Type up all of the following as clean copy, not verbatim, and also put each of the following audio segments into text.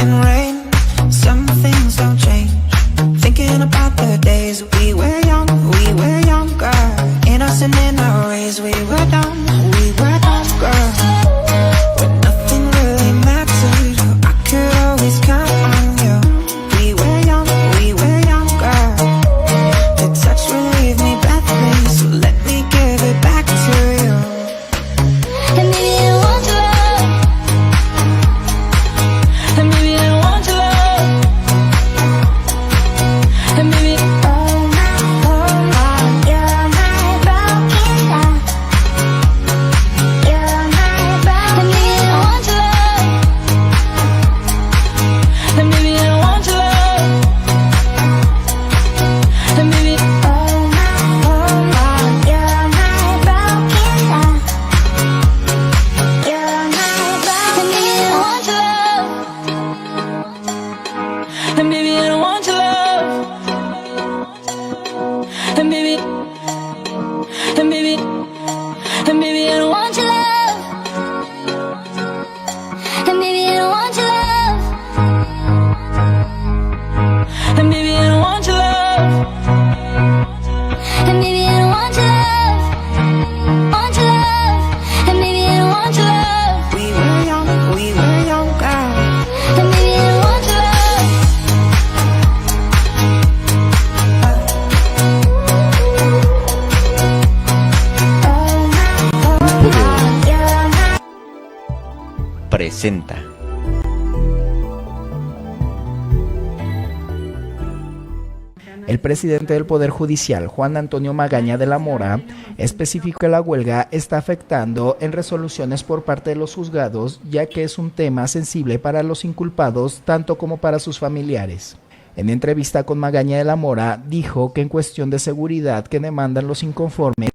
and rain. Some things don't change. Thinking about the days we were young, we were younger. Innocent in our ways, we were dumb, girl. When nothing really mattered, I could always count on you. We were young, girl. Your touch will leave me breathless, so let me give it back to you. And maybe I want your love. And maybe I want your love. And maybe oh my, you're my broken heart. You're my broken. And maybe I want your love. And maybe I want your love. And maybe oh my, you're my broken heart. You're my broken. And maybe I want your love. And maybe I don't want your love. And maybe I don't want your love. And maybe I don't want your love. And maybe I don't want your love. And maybe I don't want your love. Want your love. And maybe I don't want your love. We were young, girl. And maybe I don't want your love. Presenta. El presidente del Poder Judicial, Juan Antonio Magaña de la Mora, especificó que la huelga está afectando en resoluciones por parte de los juzgados, ya que es un tema sensible para los inculpados, tanto como para sus familiares. En entrevista con Magaña de la Mora, dijo que en cuestión de seguridad que demandan los inconformes,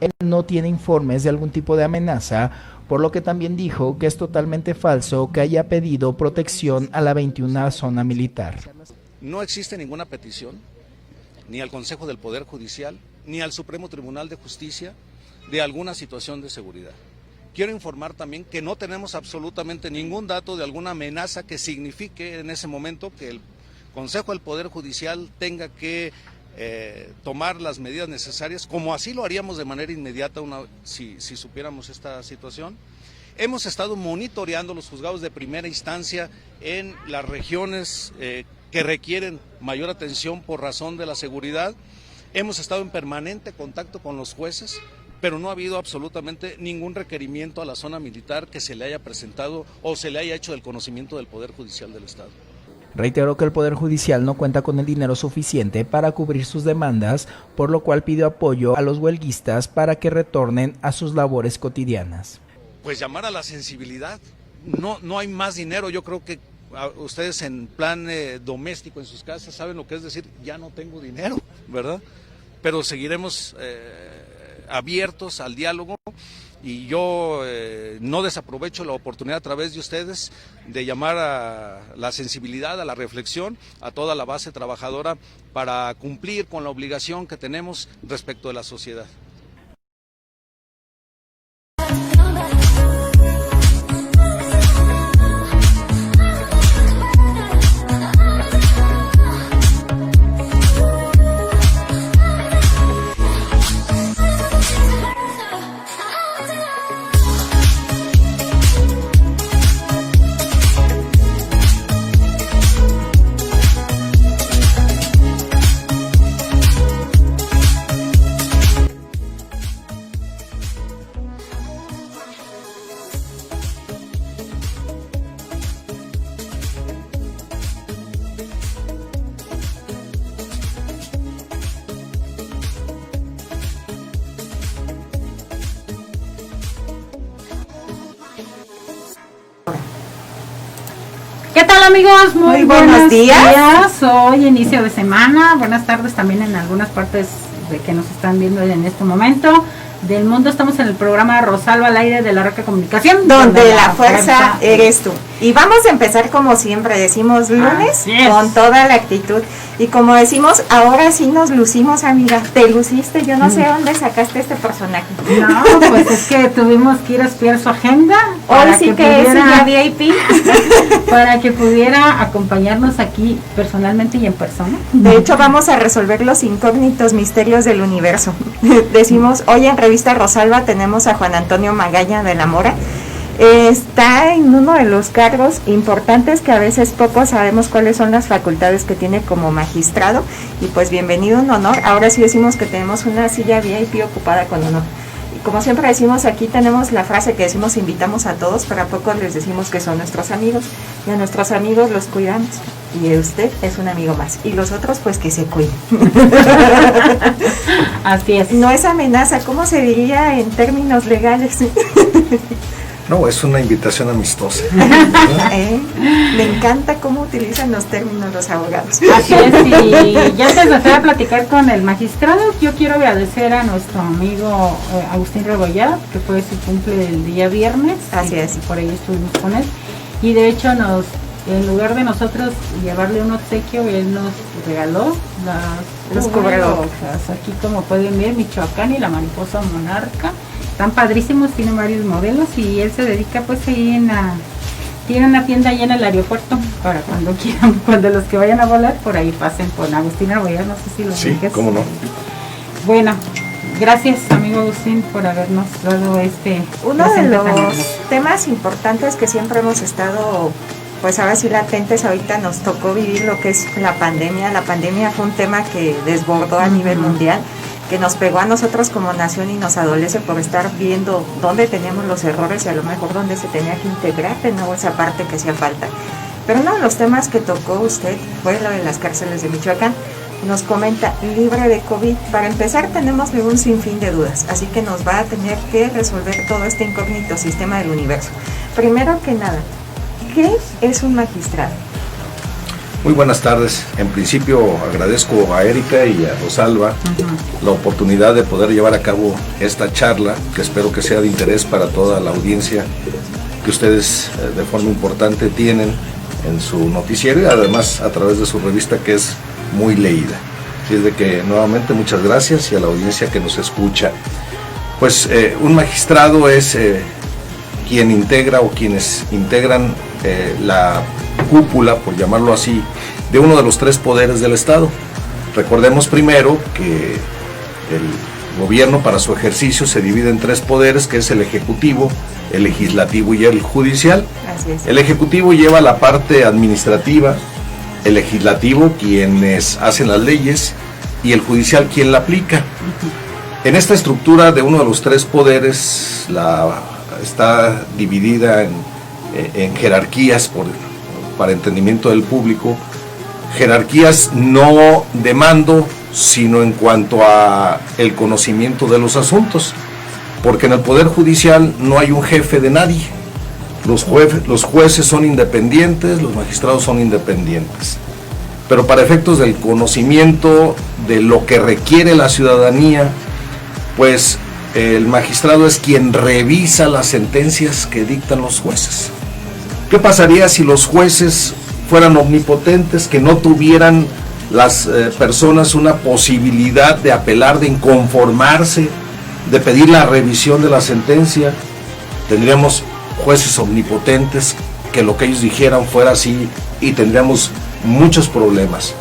él no tiene informes de algún tipo de amenaza, por lo que también dijo que es totalmente falso que haya pedido protección a la 21 zona militar. No existe ninguna petición, ni al Consejo del Poder Judicial, ni al Supremo Tribunal de Justicia, de alguna situación de seguridad. Quiero informar también que no tenemos absolutamente ningún dato de alguna amenaza que signifique en ese momento que el Consejo del Poder Judicial tenga que tomar las medidas necesarias, como así lo haríamos de manera inmediata si supiéramos esta situación. Hemos estado monitoreando los juzgados de primera instancia en las regiones que requieren mayor atención por razón de la seguridad. Hemos estado en permanente contacto con los jueces, pero no ha habido absolutamente ningún requerimiento a la zona militar que se le haya presentado o se le haya hecho del conocimiento del Poder Judicial del Estado. Reiteró que el Poder Judicial no cuenta con el dinero suficiente para cubrir sus demandas, por lo cual pidió apoyo a los huelguistas para que retornen a sus labores cotidianas. Pues llamar a la sensibilidad, no hay más dinero. Yo creo que ustedes en plan doméstico en sus casas saben lo que es decir, ya no tengo dinero, ¿verdad? Pero seguiremos abiertos al diálogo y yo no desaprovecho la oportunidad a través de ustedes de llamar a la sensibilidad, a la reflexión, a toda la base trabajadora para cumplir con la obligación que tenemos respecto de la sociedad. ¿Qué tal, amigos? Muy buenos días. Hoy inicio de semana, buenas tardes también en algunas partes de que nos están viendo en este momento del mundo. Estamos en el programa Rosalba al aire de La Roca Comunicación, donde la fuerza eres tú. Y vamos a empezar como siempre decimos lunes, Así es. con toda la actitud. Y como decimos, ahora sí nos lucimos, amiga. Te luciste, yo no sé dónde sacaste este personaje. No, pues es que tuvimos que ir a espiar su agenda. Hoy sí que es pudiera- ya VIP. para que pudiera acompañarnos aquí personalmente y en persona. De hecho, vamos a resolver los incógnitos misterios del universo. Decimos, hoy en Revista Rosalba tenemos a Juan Antonio Magaña de la Mora. Está en uno de los cargos importantes que a veces poco sabemos cuáles son las facultades que tiene como magistrado. Y pues bienvenido, un honor. Ahora sí decimos que tenemos una silla VIP ocupada con honor. Y como siempre decimos, aquí tenemos la frase que decimos, invitamos a todos, pero a poco les decimos que son nuestros amigos. Y a nuestros amigos los cuidamos. Y usted es un amigo más. Y los otros pues que se cuiden. Así es. No es amenaza, ¿cómo se diría en términos legales? No, es una invitación amistosa. Me encanta cómo utilizan los términos los abogados. Así es, y ya antes de empezar a platicar con el magistrado, yo quiero agradecer a nuestro amigo Agustín Rebollar, que fue su cumple el día viernes. Así es. Y por ahí estuvimos con él. Y de hecho en lugar de nosotros llevarle un obsequio, él nos regaló Los cubrebocas. Aquí como pueden ver, Michoacán y la mariposa monarca. Están padrísimos, tienen varios modelos y él se dedica pues ahí tiene una tienda ahí en el aeropuerto para cuando quieran, cuando los que vayan a volar por ahí pasen por Agustín Rebollar, no sé si lo Sí, ubiques. cómo no. Bueno, gracias amigo Agustín por habernos dado Uno de presente tan los hermoso. temas importantes que siempre hemos estado, pues ahora sí latentes, ahorita nos tocó vivir lo que es la pandemia. La pandemia fue un tema que desbordó a nivel mundial, que nos pegó a nosotros como nación y nos adolece por estar viendo dónde teníamos los errores y a lo mejor dónde se tenía que integrar de nuevo esa parte que hacía falta. Pero uno de los temas que tocó usted fue lo de las cárceles de Michoacán. Nos comenta, libre de COVID. Para empezar tenemos un sinfín de dudas, así que nos va a tener que resolver todo este incógnito sistema del universo. Primero que nada, ¿qué es un magistrado? Muy buenas tardes. En principio agradezco a Erika y a Rosalba la oportunidad de poder llevar a cabo esta charla, que espero que sea de interés para toda la audiencia que ustedes de forma importante tienen en su noticiero y además a través de su revista, que es muy leída. Así es de que nuevamente muchas gracias y a la audiencia que nos escucha. Pues un magistrado es quien integra o quienes integran la cúpula, por llamarlo así, de uno de los tres poderes del Estado. Recordemos primero que el gobierno para su ejercicio se divide en tres poderes, que es el ejecutivo, el legislativo y el judicial. Así es. El ejecutivo lleva la parte administrativa, el legislativo quienes hacen las leyes y el judicial quien la aplica. En esta estructura de uno de los tres poderes está dividida en jerarquías para entendimiento del público, jerarquías no de mando, sino en cuanto a el conocimiento de los asuntos, porque en el Poder Judicial no hay un jefe de nadie. Los jueces son independientes, los magistrados son independientes, pero para efectos del conocimiento de lo que requiere la ciudadanía, pues el magistrado es quien revisa las sentencias que dictan los jueces. ¿Qué pasaría si los jueces fueran omnipotentes, que no tuvieran las personas una posibilidad de apelar, de inconformarse, de pedir la revisión de la sentencia? Tendríamos jueces omnipotentes, que lo que ellos dijeran fuera así y tendríamos muchos problemas.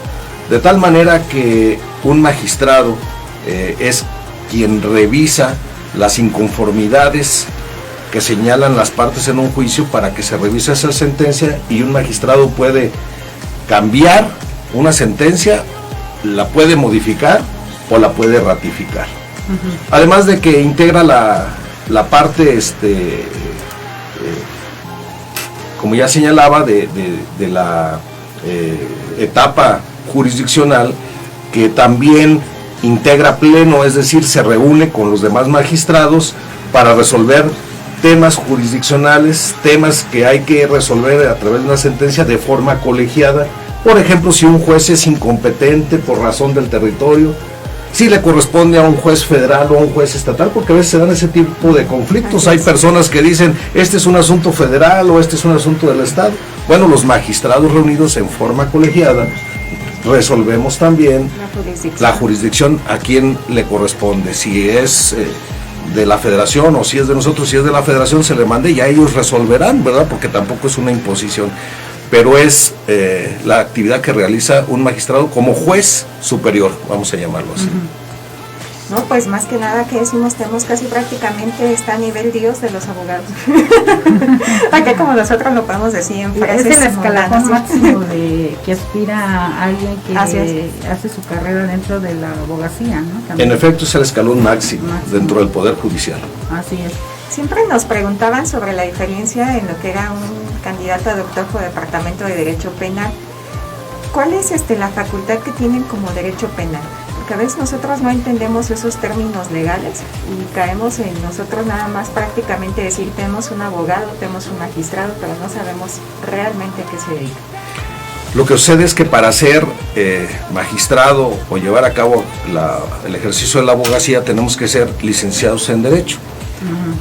De tal manera que un magistrado es quien revisa las inconformidades que señalan las partes en un juicio para que se revise esa sentencia, y un magistrado puede cambiar una sentencia, la puede modificar o la puede ratificar. Además de que integra la parte, como ya señalaba, de la etapa jurisdiccional, que también integra pleno, es decir, se reúne con los demás magistrados para resolver temas jurisdiccionales, temas que hay que resolver a través de una sentencia de forma colegiada. Por ejemplo, si un juez es incompetente por razón del territorio, si le corresponde a un juez federal o a un juez estatal, porque a veces se dan ese tipo de conflictos. Hay personas que dicen, este es un asunto federal o este es un asunto del Estado. Bueno, los magistrados reunidos en forma colegiada resolvemos también la jurisdicción a quien le corresponde. Si es de la federación o si es de nosotros, si es de la federación, se le mande y ya ellos resolverán, ¿verdad? Porque tampoco es una imposición. Pero es la actividad que realiza un magistrado como juez superior, vamos a llamarlo así. No, pues más que nada que decimos, tenemos casi prácticamente está a nivel Dios de los abogados. Acá como nosotros lo podemos decir en frases. Es el escalafón máximo de que aspira a alguien que hace su carrera dentro de la abogacía, ¿no? También. En efecto, es el escalón máximo dentro del Poder Judicial. Así es. Siempre nos preguntaban sobre la diferencia en lo que era un candidato a doctor por departamento de Derecho Penal. ¿Cuál es la facultad que tienen como Derecho Penal? Porque a veces nosotros no entendemos esos términos legales y caemos en nosotros nada más prácticamente decir tenemos un abogado, tenemos un magistrado, pero no sabemos realmente a qué se dedica. Lo que sucede es que para ser magistrado o llevar a cabo el ejercicio de la abogacía tenemos que ser licenciados en Derecho.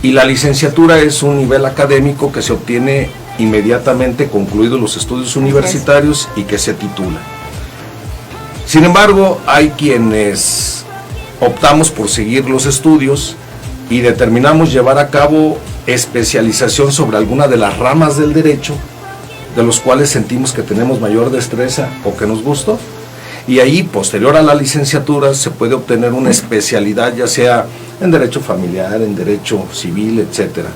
Y la licenciatura es un nivel académico que se obtiene inmediatamente concluidos los estudios universitarios y que se titula. Sin embargo, hay quienes optamos por seguir los estudios y determinamos llevar a cabo especialización sobre alguna de las ramas del derecho, de los cuales sentimos que tenemos mayor destreza o que nos gustó. Y ahí, posterior a la licenciatura, se puede obtener una especialidad, ya sea en derecho familiar, en derecho civil, etc.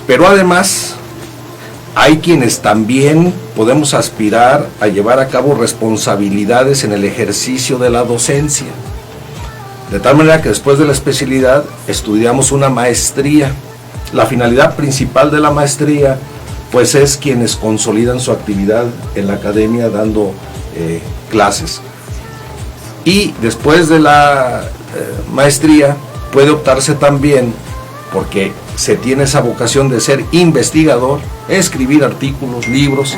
Pero además, hay quienes también podemos aspirar a llevar a cabo responsabilidades en el ejercicio de la docencia. De tal manera que después de la especialidad estudiamos una maestría. La finalidad principal de la maestría, pues es quienes consolidan su actividad en la academia dando clases. Y después de la maestría puede optarse también, porque se tiene esa vocación de ser investigador, escribir artículos, libros,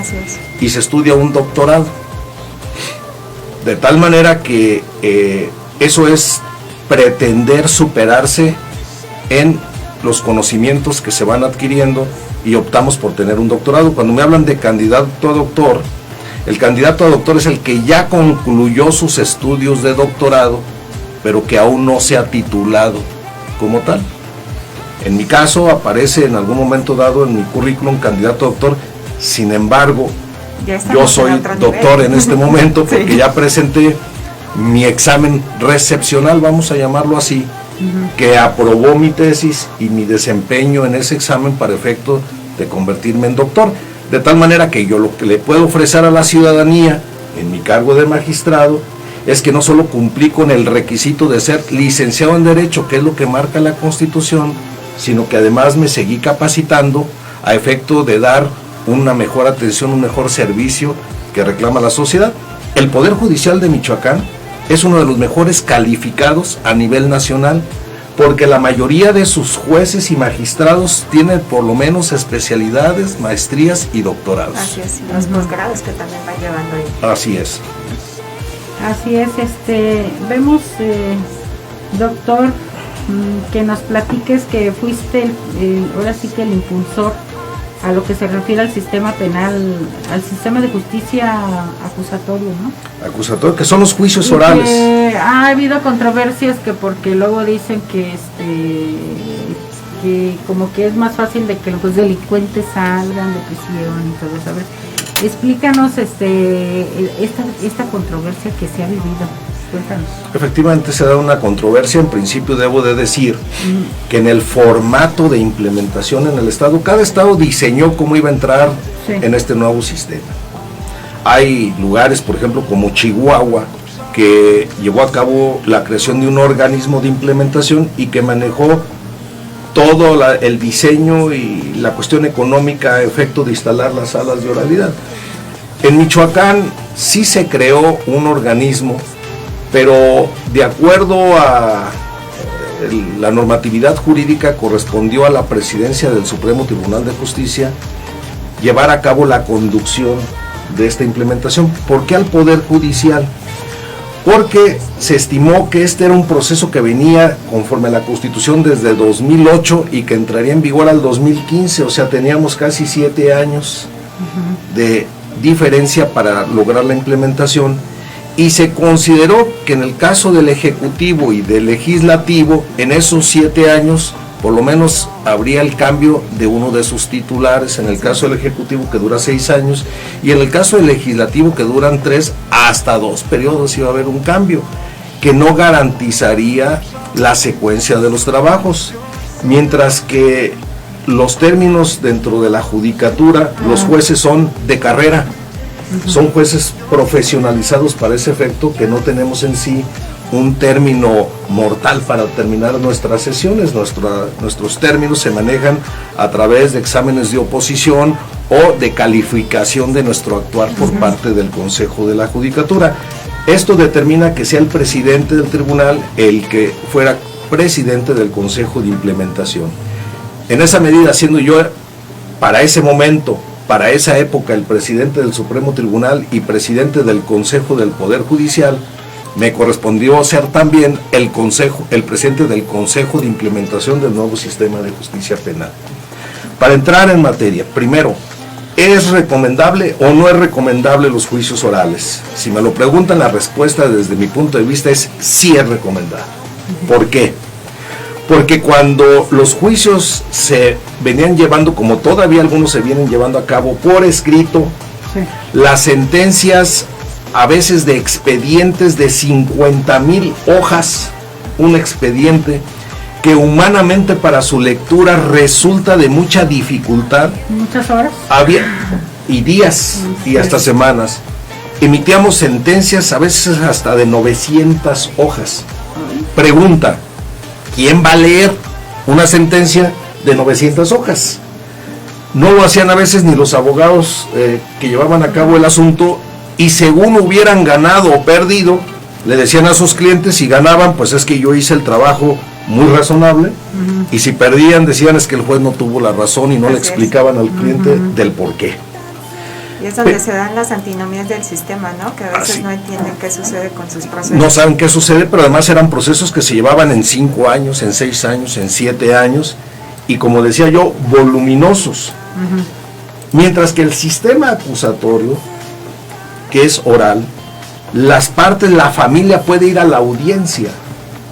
y se estudia un doctorado. De tal manera que eso es pretender superarse en los conocimientos que se van adquiriendo y optamos por tener un doctorado. Cuando me hablan de candidato a doctor, el candidato a doctor es el que ya concluyó sus estudios de doctorado, pero que aún no se ha titulado como tal. En mi caso aparece en algún momento dado en mi currículum candidato a doctor, sin embargo, yo soy doctor en este momento porque ya presenté mi examen recepcional, vamos a llamarlo así, que aprobó mi tesis y mi desempeño en ese examen para efecto de convertirme en doctor. De tal manera que yo lo que le puedo ofrecer a la ciudadanía en mi cargo de magistrado es que no solo cumplí con el requisito de ser licenciado en Derecho, que es lo que marca la Constitución, sino que además me seguí capacitando a efecto de dar una mejor atención, un mejor servicio que reclama la sociedad. El Poder Judicial de Michoacán es uno de los mejores calificados a nivel nacional, porque la mayoría de sus jueces y magistrados tienen por lo menos especialidades, maestrías y doctorados. Así es, y los posgrados que también van llevando ahí. Así es. Así es, vemos, doctor, que nos platiques que fuiste ahora sí que el impulsor a lo que se refiere al sistema penal, al sistema de justicia acusatorio, ¿no? Acusatorio, que son los juicios orales. Ha habido controversias que porque luego dicen que como que es más fácil de que los delincuentes salgan de prisión y todo, ¿sabes? Explícanos esta controversia que se ha vivido. Cuéntanos. Efectivamente se da una controversia. En principio debo de decir que en el formato de implementación en el Estado, cada Estado diseñó cómo iba a entrar en este nuevo sistema. Hay lugares, por ejemplo, como Chihuahua, que llevó a cabo la creación de un organismo de implementación y que manejó todo el diseño y la cuestión económica a efecto de instalar las salas de oralidad. En Michoacán sí se creó un organismo, pero de acuerdo a la normatividad jurídica correspondió a la presidencia del Supremo Tribunal de Justicia llevar a cabo la conducción de esta implementación. ¿Por qué al Poder Judicial? porque se estimó que este era un proceso que venía conforme a la Constitución desde 2008 y que entraría en vigor al 2015, o sea, teníamos casi 7 años de diferencia para lograr la implementación, y se consideró que en el caso del Ejecutivo y del Legislativo, en esos 7 años, por lo menos habría el cambio de uno de sus titulares, en el caso del Ejecutivo que dura 6 años, y en el caso del Legislativo que duran 3 hasta 2 periodos iba a haber un cambio, que no garantizaría la secuencia de los trabajos, mientras que los términos dentro de la judicatura, los jueces son de carrera, son jueces profesionalizados para ese efecto, que no tenemos en sí un término mortal para terminar nuestras sesiones. Nuestros términos se manejan a través de exámenes de oposición o de calificación de nuestro actuar por parte del Consejo de la Judicatura. Esto determina que sea el presidente del tribunal el que fuera presidente del Consejo de Implementación. En esa medida, siendo yo para ese momento, para esa época, el presidente del Supremo Tribunal y presidente del Consejo del Poder Judicial, me correspondió ser también el presidente del Consejo de Implementación del nuevo sistema de justicia penal. Para entrar en materia, primero, ¿es recomendable o no es recomendable los juicios orales? Si me lo preguntan, la respuesta desde mi punto de vista es sí es recomendable. ¿Por qué? Porque cuando los juicios se venían llevando, como todavía algunos se vienen llevando a cabo por escrito, las sentencias a veces de expedientes de 50,000 hojas, un expediente que humanamente para su lectura resulta de mucha dificultad. Muchas horas. Y días y hasta semanas. Emitíamos sentencias a veces hasta de 900 hojas. Pregunta, ¿quién va a leer una sentencia de 900 hojas? No lo hacían a veces ni los abogados que llevaban a cabo el asunto, y según hubieran ganado o perdido, le decían a sus clientes, si ganaban, pues es que yo hice el trabajo muy razonable, y si perdían, decían es que el juez no tuvo la razón, y no le explicaban al cliente del por qué. Y es donde se dan las antinomías del sistema, ¿no? Que a veces no entienden qué sucede con sus procesos. No saben qué sucede, pero además eran procesos que se llevaban en 5 años, en 6 años, en 7 años, y como decía yo, voluminosos. Mientras que el sistema acusatorio, que es oral, las partes, la familia puede ir a la audiencia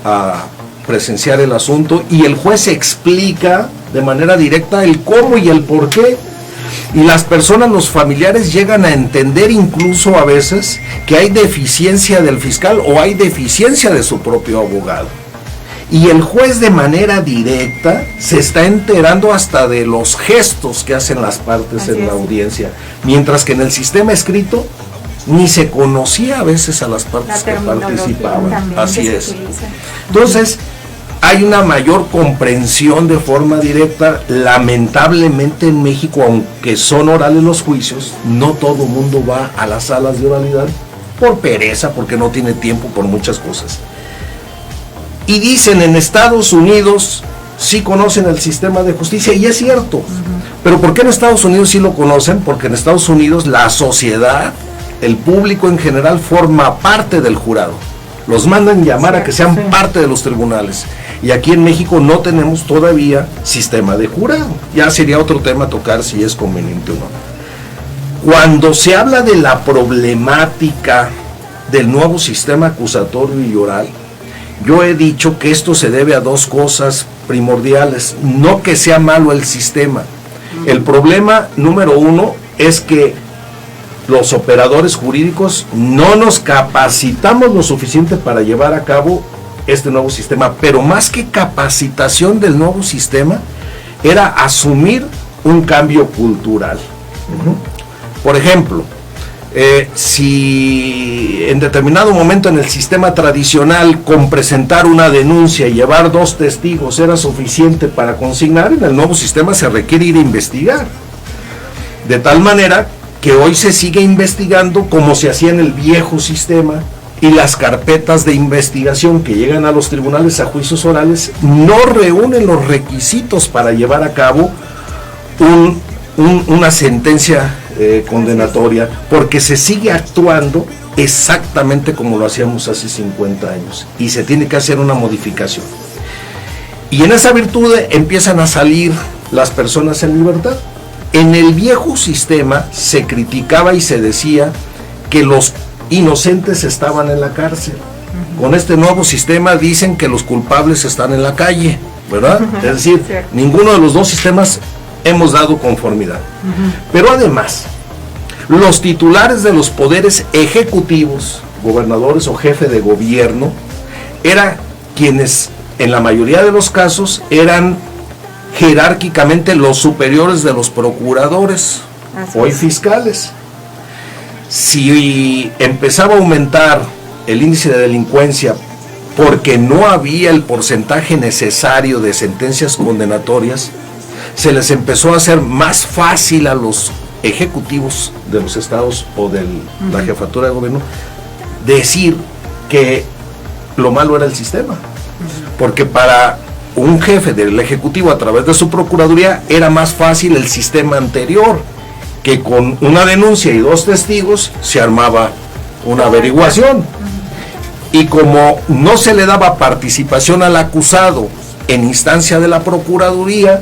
a presenciar el asunto, y el juez explica de manera directa el cómo y el por qué. Y las personas, los familiares, llegan a entender incluso a veces que hay deficiencia del fiscal o hay deficiencia de su propio abogado. Y el juez de manera directa se está enterando hasta de los gestos que hacen las partes en la audiencia. Mientras que en el sistema escrito ni se conocía a veces a las partes que participaban. Así es. Entonces, hay una mayor comprensión de forma directa. Lamentablemente en México, aunque son orales los juicios, no todo el mundo va a las salas de oralidad por pereza, porque no tiene tiempo, por muchas cosas. Y dicen, en Estados Unidos sí conocen el sistema de justicia, y es cierto. Pero ¿por qué en Estados Unidos sí lo conocen? Porque en Estados Unidos la sociedad, el público en general, forma parte del jurado. Los mandan llamar a que sean parte de los tribunales. Y aquí en México no tenemos todavía sistema de jurado. Ya sería otro tema tocar si es conveniente o no. Cuando se habla de la problemática del nuevo sistema acusatorio y oral, yo he dicho que esto se debe a 2 cosas primordiales. No que sea malo el sistema. El problema número 1 es que los operadores jurídicos no nos capacitamos lo suficiente para llevar a cabo este nuevo sistema, pero más que capacitación del nuevo sistema, era asumir un cambio cultural. Por ejemplo, si en determinado momento en el sistema tradicional, con presentar una denuncia y llevar 2 testigos era suficiente para consignar, en el nuevo sistema se requiere ir a investigar. De tal manera que hoy se sigue investigando como se hacía en el viejo sistema, y las carpetas de investigación que llegan a los tribunales a juicios orales no reúnen los requisitos para llevar a cabo una sentencia condenatoria, porque se sigue actuando exactamente como lo hacíamos hace 50 años y se tiene que hacer una modificación. Y en esa virtud empiezan a salir las personas en libertad. En el viejo sistema se criticaba y se decía que los inocentes estaban en la cárcel. Con este nuevo sistema dicen que los culpables están en la calle, ¿verdad? Es decir, ninguno de los dos sistemas hemos dado conformidad. Pero además, los titulares de los poderes ejecutivos, gobernadores o jefe de gobierno, eran quienes en la mayoría de los casos eran jerárquicamente los superiores de los procuradores, hoy fiscales. Si empezaba a aumentar el índice de delincuencia porque no había el porcentaje necesario de sentencias condenatorias, se les empezó a hacer más fácil a los ejecutivos de los estados o de la jefatura de gobierno decir que lo malo era el sistema, porque para un jefe del ejecutivo a través de su procuraduría era más fácil el sistema anterior, que con una denuncia y 2 testigos se armaba una averiguación. Y como no se le daba participación al acusado en instancia de la procuraduría,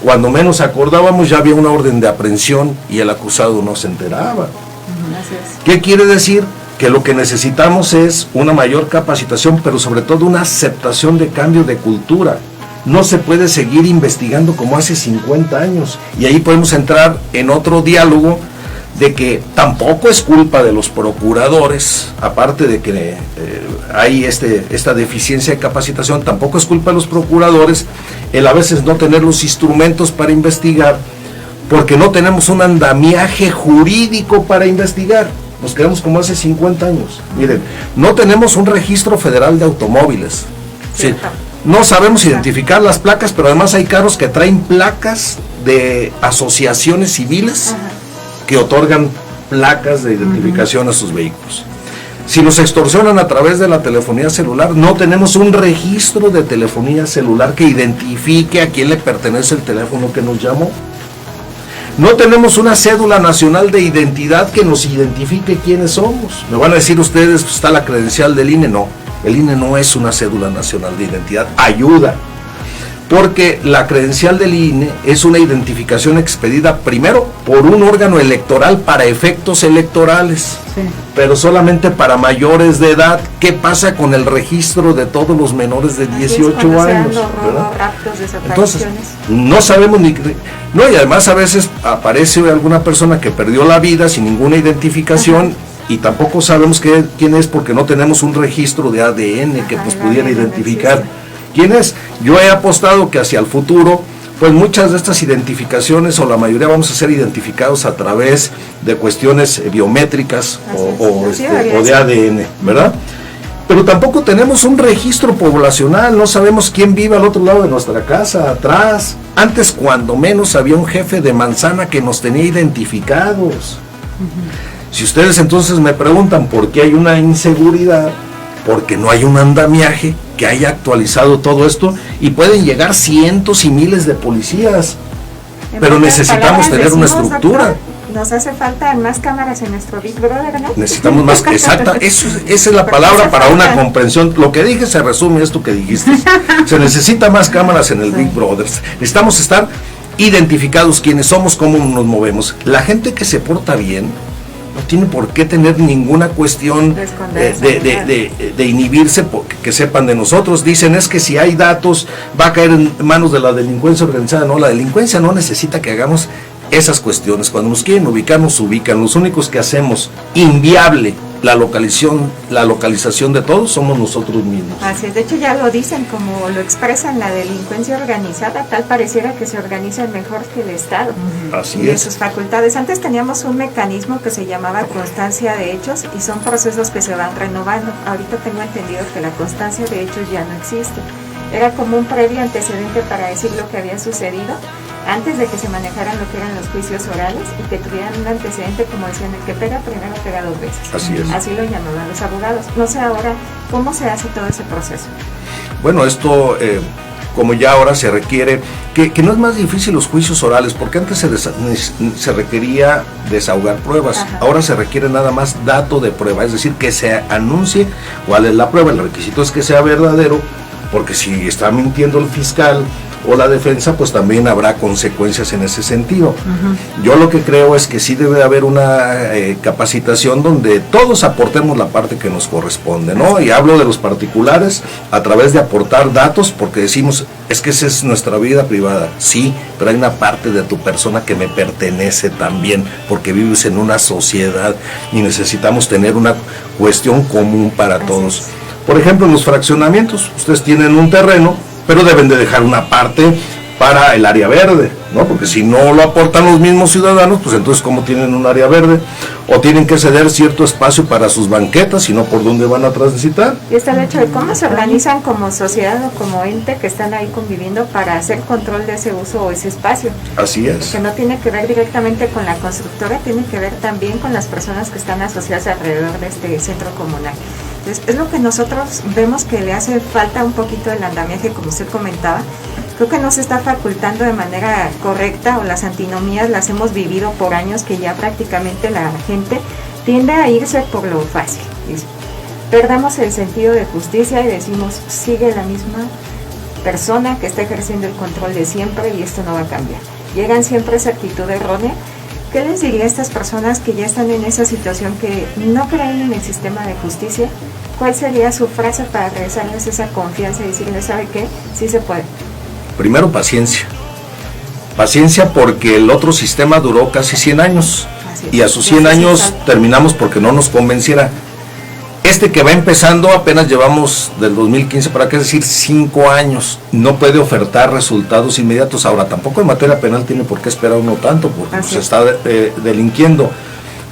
cuando menos acordábamos ya había una orden de aprehensión y el acusado no se enteraba. ¿Qué quiere decir? Que lo que necesitamos es una mayor capacitación, pero sobre todo una aceptación de cambio de cultura. No se puede seguir investigando como hace 50 años. Y ahí podemos entrar en otro diálogo de que tampoco es culpa de los procuradores, aparte de que hay esta deficiencia de capacitación, tampoco es culpa de los procuradores el a veces no tener los instrumentos para investigar, porque no tenemos un andamiaje jurídico para investigar. Nos quedamos como hace 50 años. Miren, no tenemos un registro federal de automóviles. Sí, no sabemos identificar las placas, pero además hay carros que traen placas de asociaciones civiles que otorgan placas de identificación a sus vehículos. Si los extorsionan a través de la telefonía celular, no tenemos un registro de telefonía celular que identifique a quién le pertenece el teléfono que nos llamó. No tenemos una cédula nacional de identidad que nos identifique quiénes somos. Me van a decir ustedes, pues está la credencial del INE. No, el INE no es una cédula nacional de identidad. Ayuda, porque la credencial del INE es una identificación expedida primero por un órgano electoral para efectos electorales, pero solamente para mayores de edad. ¿Qué pasa con el registro de todos los menores de 18 años? Entonces, no sabemos ni... No, y además a veces aparece alguna persona que perdió la vida sin ninguna identificación y tampoco sabemos quién es, porque no tenemos un registro de ADN que nos pudiera identificar quién es. Yo he apostado que hacia el futuro, pues muchas de estas identificaciones, o la mayoría, vamos a ser identificados a través de cuestiones biométricas o de ADN, ¿verdad? Pero tampoco tenemos un registro poblacional, no sabemos quién vive al otro lado de nuestra casa, atrás. Antes, cuando menos, había un jefe de manzana que nos tenía identificados. Si ustedes entonces me preguntan por qué hay una inseguridad, porque no hay un andamiaje que haya actualizado todo esto, y pueden llegar cientos y miles de policías, pero necesitamos tener una estructura. Doctor, nos hace falta más cámaras en nuestro Big Brother, ¿no? Necesitamos más, esa es la palabra para una comprensión. Lo que dije se resume esto que dijiste. Se necesita más cámaras en el Big Brother. Necesitamos estar identificados quiénes somos, cómo nos movemos. La gente que se porta bien no tiene por qué tener ninguna cuestión de inhibirse porque que sepan de nosotros. Dicen, es que si hay datos va a caer en manos de la delincuencia organizada. No, la delincuencia no necesita que hagamos esas cuestiones. Cuando nos quieren ubicar, nos ubican. Los únicos que hacemos inviable la localización de todos somos nosotros mismos. Así es, de hecho ya lo dicen, como lo expresan, la delincuencia organizada, tal pareciera que se organiza mejor que el Estado. Así es. Sus facultades. Antes teníamos un mecanismo que se llamaba constancia de hechos y son procesos que se van renovando. Ahorita tengo entendido que la constancia de hechos ya no existe. Era como un previo antecedente para decir lo que había sucedido antes de que se manejaran lo que eran los juicios orales y que tuvieran un antecedente, como decían, el que pega primero pega 2 veces. Así es. Así lo llamaban los abogados. No sé ahora cómo se hace todo ese proceso. Bueno, esto como ya ahora se requiere, que no es más difícil los juicios orales, porque antes se requería desahogar pruebas, ahora se requiere nada más dato de prueba, es decir, que se anuncie cuál es la prueba. El requisito es que sea verdadero, porque si está mintiendo el fiscal o la defensa, pues también habrá consecuencias en ese sentido. Yo lo que creo es que sí debe haber una capacitación donde todos aportemos la parte que nos corresponde, ¿no? Y hablo de los particulares a través de aportar datos, porque decimos, es que esa es nuestra vida privada, sí, pero hay una parte de tu persona que me pertenece también, porque vives en una sociedad y necesitamos tener una cuestión común para todos. Por ejemplo, en los fraccionamientos, ustedes tienen un terreno, pero deben de dejar una parte para el área verde, ¿no? Porque si no lo aportan los mismos ciudadanos, pues entonces ¿cómo tienen un área verde? O tienen que ceder cierto espacio para sus banquetas, si no, ¿por dónde van a transitar? Y está el hecho de cómo se organizan como sociedad o como ente que están ahí conviviendo para hacer control de ese uso o ese espacio. Así es. Que no tiene que ver directamente con la constructora, tiene que ver también con las personas que están asociadas alrededor de este centro comunal. Entonces, es lo que nosotros vemos que le hace falta un poquito del andamiaje, como usted comentaba. Creo que no se está facultando de manera correcta, o las antinomías las hemos vivido por años, que ya prácticamente la gente tiende a irse por lo fácil. Perdamos el sentido de justicia y decimos, sigue la misma persona que está ejerciendo el control de siempre y esto no va a cambiar. Llegan siempre esa actitud errónea. ¿Qué les diría a estas personas que ya están en esa situación, que no creen en el sistema de justicia? ¿Cuál sería su frase para regresarles esa confianza y decirles, ¿sabe qué? Sí se puede. Primero, paciencia. Paciencia, porque el otro sistema duró casi 100 años. Y a sus 100 años terminamos porque no nos convenciera. Este que va empezando, apenas llevamos del 2015 para acá, es decir, 5 años. No puede ofertar resultados inmediatos. Ahora, tampoco en materia penal tiene por qué esperar uno tanto, porque se está delinquiendo.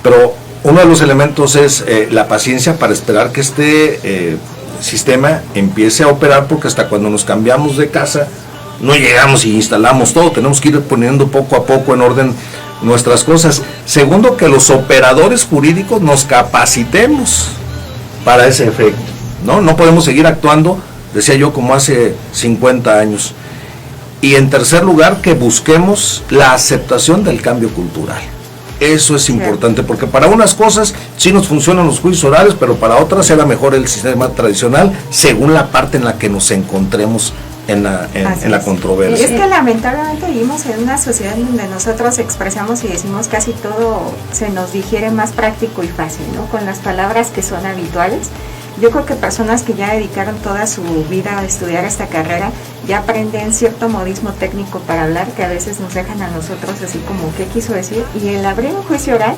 Pero uno de los elementos es la paciencia para esperar que este sistema empiece a operar, porque hasta cuando nos cambiamos de casa, no llegamos y instalamos todo. Tenemos que ir poniendo poco a poco en orden nuestras cosas. Segundo, que los operadores jurídicos nos capacitemos para ese efecto, ¿no? No podemos seguir actuando, decía yo, como hace 50 años. Y en tercer lugar, que busquemos la aceptación del cambio cultural. Eso es importante, porque para unas cosas sí nos funcionan los juicios orales, pero para otras era mejor el sistema tradicional, según la parte en la que nos encontremos en la controversia. Y es que lamentablemente vivimos en una sociedad donde nosotros expresamos y decimos casi todo, se nos digiere más práctico y fácil, ¿no? Con las palabras que son habituales. Yo creo que personas que ya dedicaron toda su vida a estudiar esta carrera ya aprenden cierto modismo técnico para hablar, que a veces nos dejan a nosotros así como ¿qué quiso decir? Y el abrir un juicio oral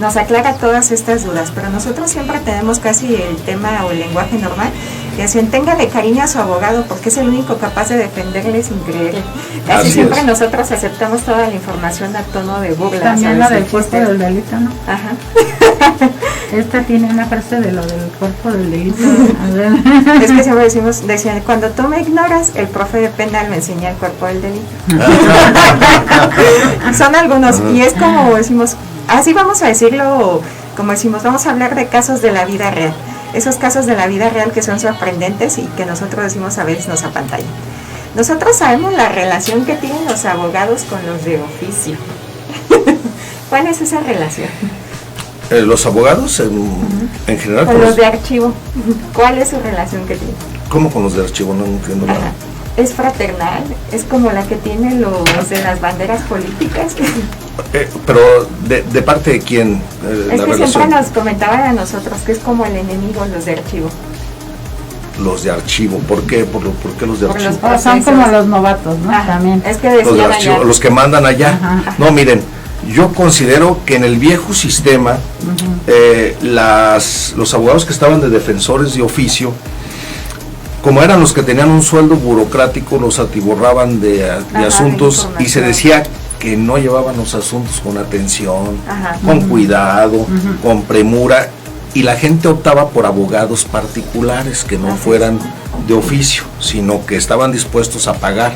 nos aclara todas estas dudas, pero nosotros siempre tenemos casi el tema o el lenguaje normal, y así, téngale cariño a su abogado porque es el único capaz de defenderle sin creerle. Casi siempre nosotros aceptamos toda la información a tono de burla. También la del cuerpo del delito, ¿no? Ajá. Esta tiene una frase de lo del cuerpo del delito. A ver. Es que siempre decían, cuando tú me ignoras, el profe de penal me enseña el cuerpo del delito. Son algunos, y es como decimos, así vamos a decirlo, como decimos, vamos a hablar de casos de la vida real. Esos casos de la vida real que son sorprendentes y que nosotros decimos a veces nos apantallan. Nosotros sabemos la relación que tienen los abogados con los de oficio. ¿Cuál es esa relación? Los abogados en general. Con los de archivo. ¿Cuál es su relación que tienen? ¿Cómo con los de archivo? No entiendo nada. Es fraternal, es como la que tienen los de las banderas políticas. Pero ¿de parte de quién? Es que siempre nos comentaban a nosotros que es como el enemigo los de archivo. Los de archivo, ¿por qué? ¿Por qué los de archivo? Son como los novatos, ¿no? También. Es que decían los de archivo, los que mandan allá. Ajá. No, miren, yo considero que en el viejo sistema los abogados que estaban de defensores de oficio, como eran los que tenían un sueldo burocrático, los atiborraban de asuntos, y se decía que no llevaban los asuntos con atención, con cuidado, con premura, y la gente optaba por abogados particulares que no fueran de oficio, sino que estaban dispuestos a pagar,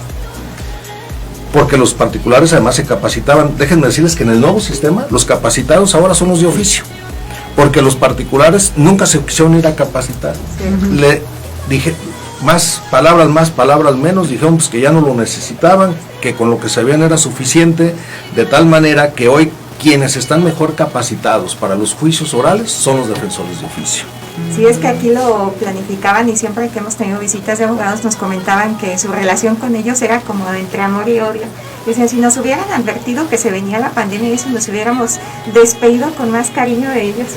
porque los particulares además se capacitaban. Déjenme decirles que en el nuevo sistema los capacitados ahora son los de oficio, porque los particulares nunca se quisieron ir a capacitar. Le dije, más, palabras menos, dijeron pues, que ya no lo necesitaban, que con lo que sabían era suficiente, de tal manera que hoy quienes están mejor capacitados para los juicios orales son los defensores de oficio. Sí, es que aquí lo planificaban y siempre que hemos tenido visitas de abogados nos comentaban que su relación con ellos era como de entre amor y odio. Dicen, si nos hubieran advertido que se venía la pandemia, dicen, nos hubiéramos despedido con más cariño de ellos.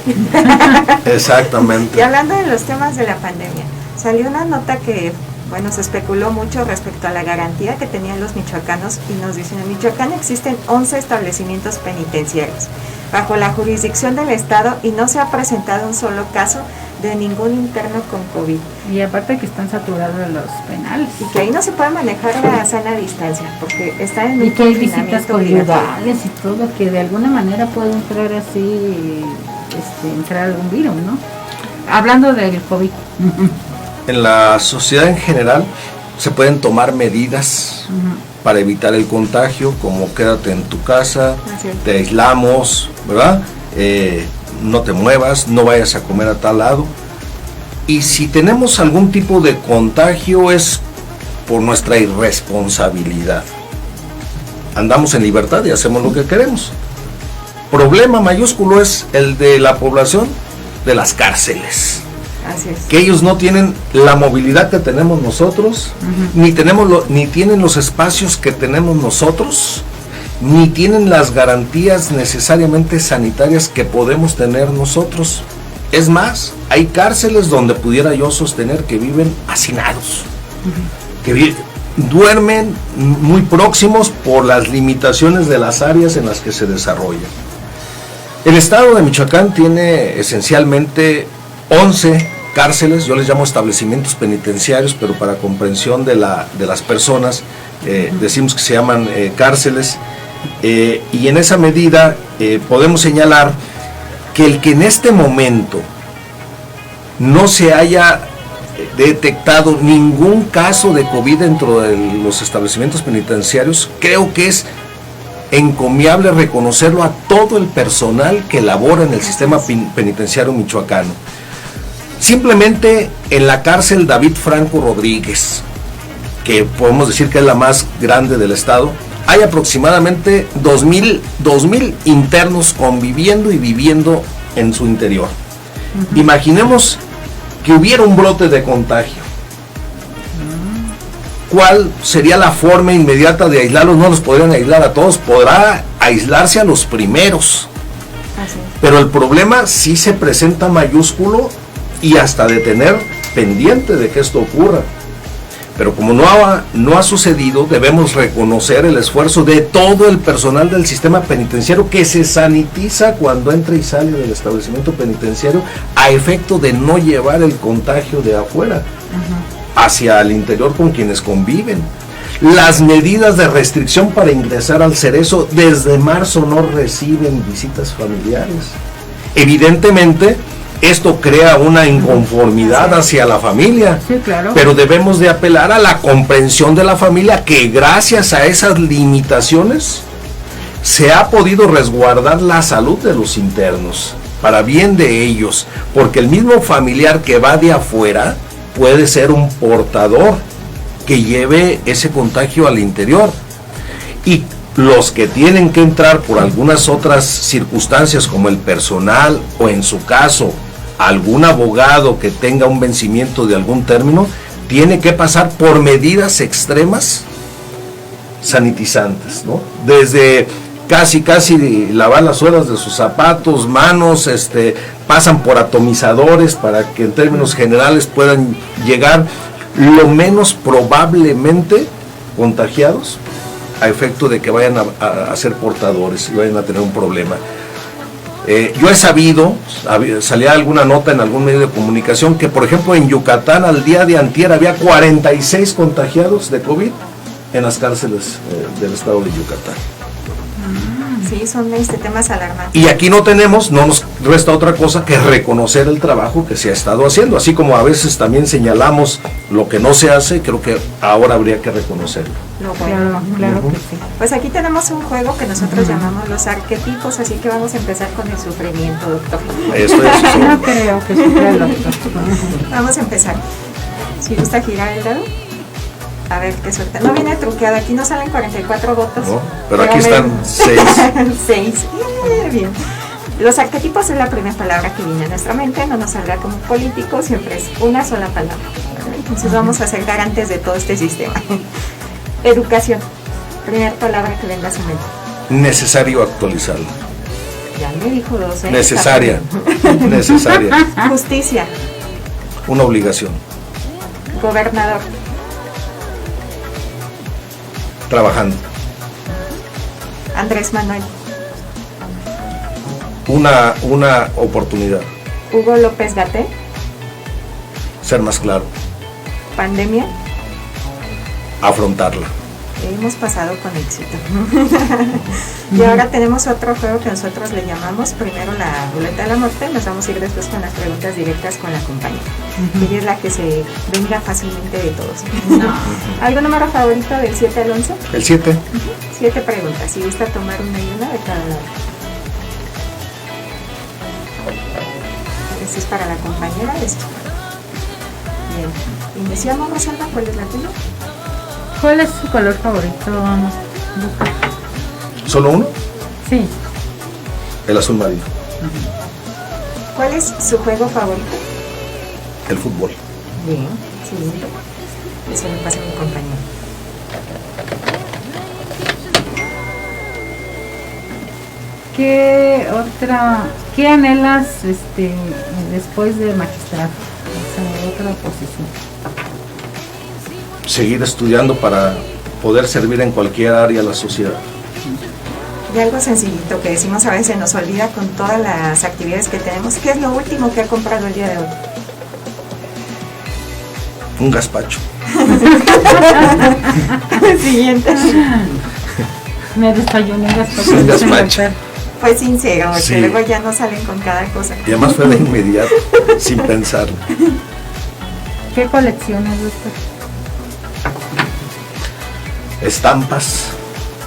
Exactamente. Y hablando de los temas de la pandemia, salió una nota que, bueno, se especuló mucho respecto a la garantía que tenían los michoacanos y nos dicen, en Michoacán existen 11 establecimientos penitenciarios bajo la jurisdicción del Estado y no se ha presentado un solo caso de ningún interno con COVID. Y aparte que están saturados los penales. Y que ahí no se puede manejar la sana distancia, porque están en un Y que hay visitas confinamiento obligatorio. conyugales y todo, que de alguna manera puede entrar así, entrar algún virus, ¿no? Hablando del COVID. En la sociedad en general se pueden tomar medidas para evitar el contagio, como quédate en tu casa, Así es. te aislamos, ¿verdad? No te muevas, no vayas a comer a tal lado. Y si tenemos algún tipo de contagio es por nuestra irresponsabilidad. Andamos en libertad y hacemos lo que queremos. Problema mayúsculo es el de la población de las cárceles. Así es. Que ellos no tienen la movilidad que tenemos nosotros, ni tienen los espacios que tenemos nosotros, ni tienen las garantías necesariamente sanitarias que podemos tener nosotros. Es más, hay cárceles donde pudiera yo sostener que viven hacinados, que duermen muy próximos por las limitaciones de las áreas en las que se desarrollan. El estado de Michoacán tiene esencialmente 11 cárceles, yo les llamo establecimientos penitenciarios, pero para comprensión de las personas decimos que se llaman cárceles, y en esa medida podemos señalar que el que en este momento no se haya detectado ningún caso de COVID dentro de los establecimientos penitenciarios, creo que es encomiable reconocerlo a todo el personal que labora en el sistema penitenciario michoacano. Simplemente en la cárcel David Franco Rodríguez, que podemos decir que es la más grande del estado, hay aproximadamente 2,000 internos conviviendo y viviendo en su interior. Imaginemos que hubiera un brote de contagio. ¿Cuál sería la forma inmediata de aislarlos? No los podrían aislar a todos, podrá aislarse a los primeros. Así es. Pero el problema sí se presenta mayúsculo y hasta de tener pendiente de que esto ocurra. Pero como no ha sucedido, debemos reconocer el esfuerzo de todo el personal del sistema penitenciario que se sanitiza cuando entra y sale del establecimiento penitenciario a efecto de no llevar el contagio de afuera hacia el interior con quienes conviven. Las medidas de restricción para ingresar al Cerezo desde marzo no reciben visitas familiares. Evidentemente, esto crea una inconformidad hacia la familia, Sí, claro. pero debemos de apelar a la comprensión de la familia que gracias a esas limitaciones se ha podido resguardar la salud de los internos, para bien de ellos, porque el mismo familiar que va de afuera puede ser un portador que lleve ese contagio al interior. Y los que tienen que entrar por algunas otras circunstancias como el personal o en su caso algún abogado que tenga un vencimiento de algún término, tiene que pasar por medidas extremas sanitizantes, ¿no? Desde casi lavar las suelas de sus zapatos, manos, pasan por atomizadores para que en términos generales puedan llegar lo menos probablemente contagiados a efecto de que vayan a ser portadores y vayan a tener un problema. Yo he sabido, salía alguna nota en algún medio de comunicación, que por ejemplo en Yucatán al día de antier había 46 contagiados de COVID en las cárceles del estado de Yucatán. Sí, son temas alarmantes. Y aquí no nos resta otra cosa que reconocer el trabajo que se ha estado haciendo, así como a veces también señalamos lo que no se hace, creo que ahora habría que reconocerlo. Lo bueno. Claro que sí. Pues aquí tenemos un juego que nosotros llamamos los arquetipos, así que vamos a empezar con el sufrimiento, doctor. Esto es No creo que sufra el doctor. Vamos a empezar. Si gusta girar el dado. A ver qué suerte. No viene truqueado, aquí no salen 44 votos. No, pero aquí están 6. 6. Bien. Los arquetipos es la primera palabra que viene a nuestra mente, no nos saldrá como político, siempre es una sola palabra. Entonces vamos a ser garantes de todo este sistema. Educación, primera palabra que venga a su mente. Necesario actualizarlo. Ya me dijo 2, ¿eh? Necesaria. Necesaria. Justicia, Una obligación. gobernador, Trabajando. Andrés Manuel, Una oportunidad. Hugo López Gatell, Ser más claro. pandemia. Afrontarla. Hemos pasado con éxito. Y ahora tenemos otro juego que nosotros le llamamos primero la ruleta de la muerte. Nos vamos a ir después con las preguntas directas con la compañera. Ella es la que se venga fácilmente de todos. ¿Algún número favorito del 7 al 11? El 7. 7 preguntas. Si gusta tomar una y una de cada lado. Este es para la compañera de esto. Bien. Iniciamos, Rosalba. ¿Cuál es la tuya? ¿Cuál es su color favorito, Lucas? ¿Solo uno? Sí. El azul marino. ¿Cuál es su juego favorito? El fútbol. Bien, siguiente. Eso me pasa a mi compañero. ¿Qué anhelas después de magistrado? O sea, otra posición. Seguir estudiando para poder servir en cualquier área de la sociedad. Y algo sencillito que decimos a veces, nos olvida con todas las actividades que tenemos. ¿Qué es lo último que ha comprado el día de hoy? Un gazpacho. Siguiente. Me desayuné Un gazpacho. Fue sincero, porque Sí. luego ya no salen con cada cosa. Y además fue de inmediato, sin pensarlo. ¿Qué colecciones usted? Estampas,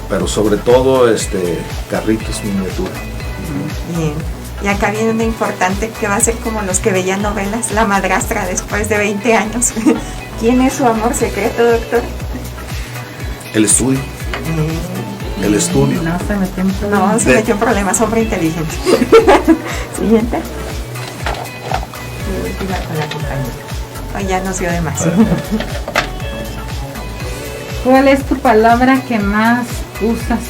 pero sobre todo carritos miniatura. Bien. Y acá viene una importante que va a ser como los que veían novelas, la madrastra después de 20 años. ¿Quién es su amor secreto, doctor? El estudio. El estudio. No se metió en problemas. No, se metió en problemas, hombre inteligente. Siguiente. Y última con la compañera. Hoy ya nos dio de más. ¿Cuál es tu palabra que más usas?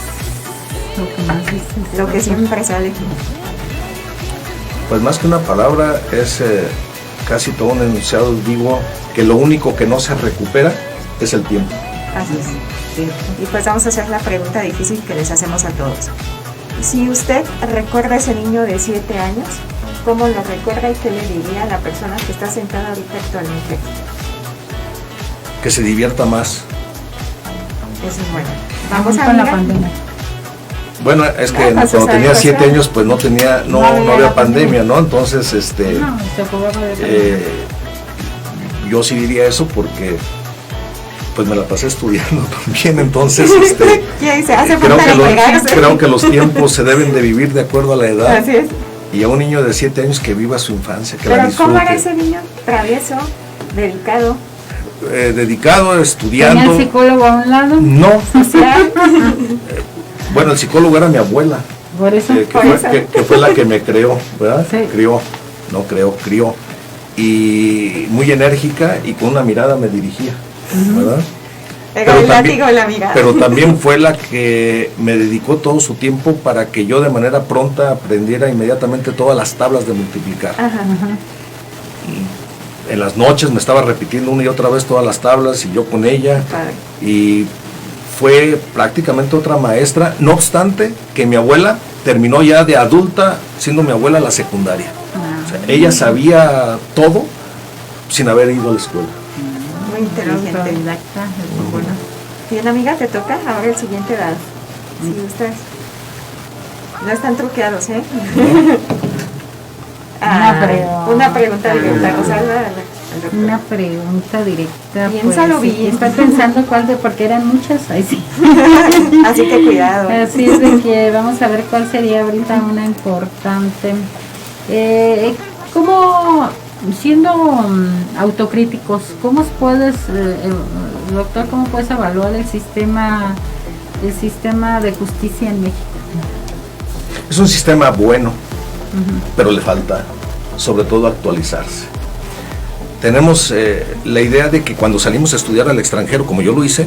Lo que más dices. Lo que siempre sale. Pues más que una palabra es casi todo un enunciado. Digo que lo único que no se recupera es el tiempo. Así es. Sí. Y pues vamos a hacer la pregunta difícil que les hacemos a todos. Si usted recuerda a ese niño de 7 años, ¿cómo lo recuerda y qué le diría a la persona que está sentada ahorita actualmente? Que se divierta más. Eso es bueno. Vamos a con la mirar. pandemia. Bueno, es que Pues, cuando tenía pues, 7 años pues no había la pandemia, ¿no? Entonces, No, se jugaba de yo sí diría eso porque pues me la pasé estudiando también, entonces ¿Quién se hace creo, falta que entregarse? creo que los tiempos se deben de vivir de acuerdo a la edad. Así es. Y a un niño de 7 años que viva su infancia, que la Pero disfrute. ¿cómo era ese niño? Travieso, dedicado, Dedicado, ¿Tenía estudiando. el psicólogo a un lado? No, social. bueno, el psicólogo era mi abuela, Por eso. que fue la que me creó, ¿verdad? Sí. Crió. Y muy enérgica y con una mirada me dirigía, ¿verdad? Era el látigo de la mirada. Pero también fue la que me dedicó todo su tiempo para que yo de manera pronta aprendiera inmediatamente todas las tablas de multiplicar. Ajá. En las noches me estaba repitiendo una y otra vez todas las tablas y yo con ella. Padre. Y fue prácticamente otra maestra, no obstante que mi abuela terminó ya de adulta siendo mi abuela la secundaria. O sea, ella sabía todo sin haber ido a la escuela. Muy inteligente. Autodidacta, eso es bueno. Bien, amiga, te toca ahora el siguiente dado. Si gustas. No están truqueados, ¿eh? Una pregunta directa, Rosalba. Una pregunta directa. Piénsalo pues, bien. Estoy pensando cuál porque eran muchas. Ahí sí. Así que cuidado. Así es de que vamos a ver cuál sería ahorita una importante. ¿Cómo siendo autocríticos, ¿cómo puedes, doctor, cómo puedes evaluar el sistema de justicia en México? Es un sistema bueno, pero le falta sobre todo actualizarse. Tenemos la idea de que cuando salimos a estudiar al extranjero, como yo lo hice,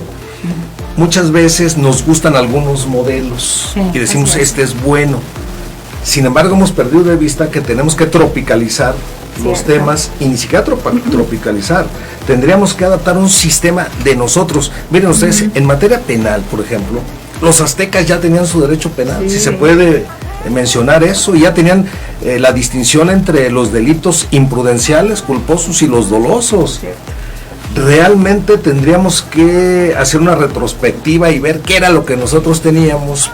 muchas veces nos gustan algunos modelos y decimos, este es bueno. Sin embargo, hemos perdido de vista que tenemos que tropicalizar los temas, y ni siquiera tropicalizar. Tendríamos que adaptar un sistema de nosotros. Miren ustedes, en materia penal, por ejemplo, los aztecas ya tenían su derecho penal, si se puede mencionar eso, y ya tenían la distinción entre los delitos imprudenciales, culposos y los dolosos. Realmente tendríamos que hacer una retrospectiva y ver qué era lo que nosotros teníamos,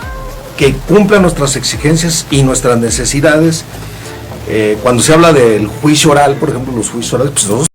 que cumpla nuestras exigencias y nuestras necesidades. Cuando se habla del juicio oral, por ejemplo, los juicios orales, pues nosotros